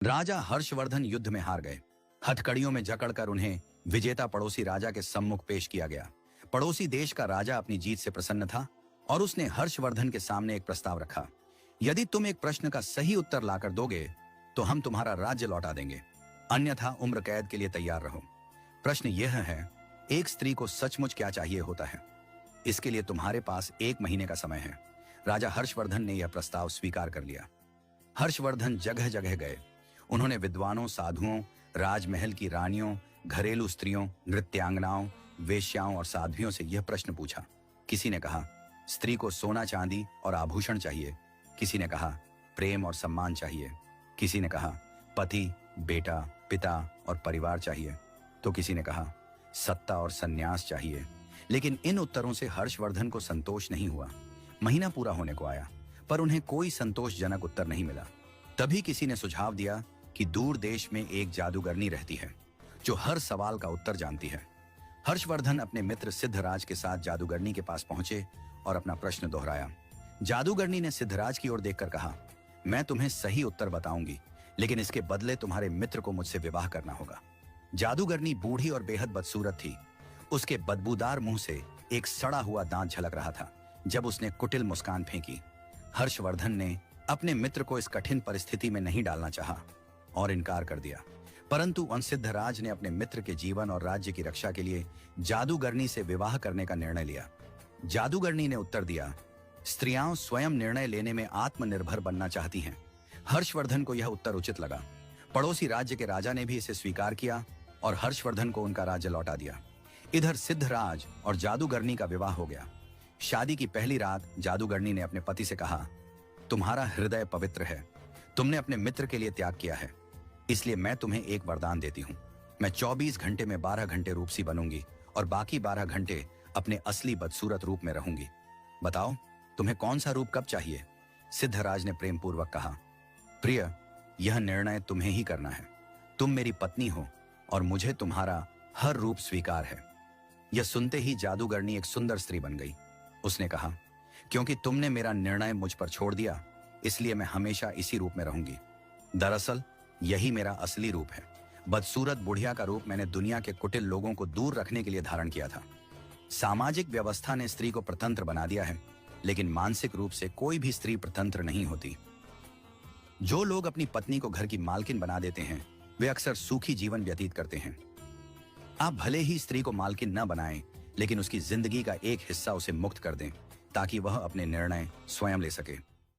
राजा हर्षवर्धन युद्ध में हार गए। हथकड़ियों में जकड़कर उन्हें विजेता पड़ोसी राजा के सम्मुख पेश किया गया। पड़ोसी देश का राजा अपनी जीत से प्रसन्न था और उसने हर्षवर्धन के सामने एक प्रस्ताव रखा। यदि तुम एक प्रश्न का सही उत्तर लाकर दोगे तो हम तुम्हारा राज्य लौटा देंगे, अन्यथा उम्र कैद के लिए तैयार रहो। प्रश्न यह है, एक स्त्री को सचमुच क्या चाहिए होता है? इसके लिए तुम्हारे पास 1 महीने का समय है। राजा हर्षवर्धन ने यह प्रस्ताव स्वीकार कर लिया। हर्षवर्धन जगह जगह गए। उन्होंने विद्वानों, साधुओं, राजमहल की रानियों, घरेलू स्त्रियों, नृत्यांगनाओं, वेश्याओं और साध्वियों से यह प्रश्न पूछा। किसी ने कहा स्त्री को सोना चांदी और आभूषण चाहिए, किसी ने कहा प्रेम और सम्मान चाहिए, किसी ने कहा पति, बेटा, पिता और परिवार चाहिए, तो किसी ने कहा सत्ता और संन्यास चाहिए। लेकिन इन उत्तरों से हर्षवर्धन को संतोष नहीं हुआ। महीना पूरा होने को आया पर उन्हें कोई संतोषजनक उत्तर नहीं मिला। तभी किसी ने सुझाव दिया कि दूर देश में एक जादूगरनी रहती है जो हर सवाल का उत्तर जानती है। हर्षवर्धन अपने मित्र सिद्धराज के साथ जादूगरनी के पास पहुंचे और अपना प्रश्न दोहराया। जादूगरनी ने सिद्धराज की ओर देखकर कहा, मैं तुम्हें सही उत्तर बताऊंगी, लेकिन इसके बदले तुम्हारे मित्र को मुझसे विवाह करना होगा। जादूगरनी बूढ़ी और बेहद बदसूरत थी। उसके बदबूदार मुंह से एक सड़ा हुआ दांत झलक रहा था जब उसने कुटिल मुस्कान फेंकी। हर्षवर्धन ने अपने मित्र को इस कठिन परिस्थिति में नहीं डालना चाहा और इनकार कर दिया, परंतु सिद्धराज ने अपने मित्र के जीवन और राज्य की रक्षा के लिए जादूगरनी से विवाह करने का निर्णय लिया। जादूगरनी ने उत्तर दिया, स्त्रियां स्वयं निर्णय लेने में आत्मनिर्भर बनना चाहती हैं। हर्षवर्धन को यह उत्तर उचित लगा। पड़ोसी राज्य के राजा ने भी इसे स्वीकार किया और हर्षवर्धन को उनका राज्य लौटा दिया। इधर सिद्धराज और जादूगरनी का विवाह हो गया। शादी की पहली रात जादूगरनी ने अपने पति से कहा, तुम्हारा हृदय पवित्र है, तुमने अपने मित्र के लिए त्याग किया है, इसलिए मैं तुम्हें एक वरदान देती हूँ। मैं 24 घंटे में 12 घंटे रूपसी बनूंगी और बाकी 12 घंटे अपने असली बदसूरत रूप में रहूंगी। बताओ तुम्हें कौन सा रूप कब चाहिए? सिद्धराज ने प्रेम पूर्वक कहा, प्रिय, यह निर्णय तुम्हें ही करना है। तुम मेरी पत्नी हो और मुझे तुम्हारा हर रूप स्वीकार है। यह सुनते ही जादूगरनी एक सुंदर स्त्री बन गई। उसने कहा, क्योंकि तुमने मेरा निर्णय मुझ पर छोड़ दिया, इसलिए मैं हमेशा इसी रूप में रहूंगी। दरअसल यही मेरा असली रूप है। बदसूरत बुढ़िया का रूप मैंने दुनिया के कुटिल लोगों को दूर रखने के लिए धारण किया था। सामाजिक व्यवस्था ने स्त्री को प्रतंत्र बना दिया है, लेकिन मानसिक रूप से कोई भी स्त्री प्रतंत्र नहीं होती। जो लोग अपनी पत्नी को घर की मालकिन बना देते हैं वे अक्सर सुखी जीवन व्यतीत करते हैं। आप भले ही स्त्री को मालकिन न बनाएं, लेकिन उसकी जिंदगी का एक हिस्सा उसे मुक्त कर दें ताकि वह अपने निर्णय स्वयं ले सके।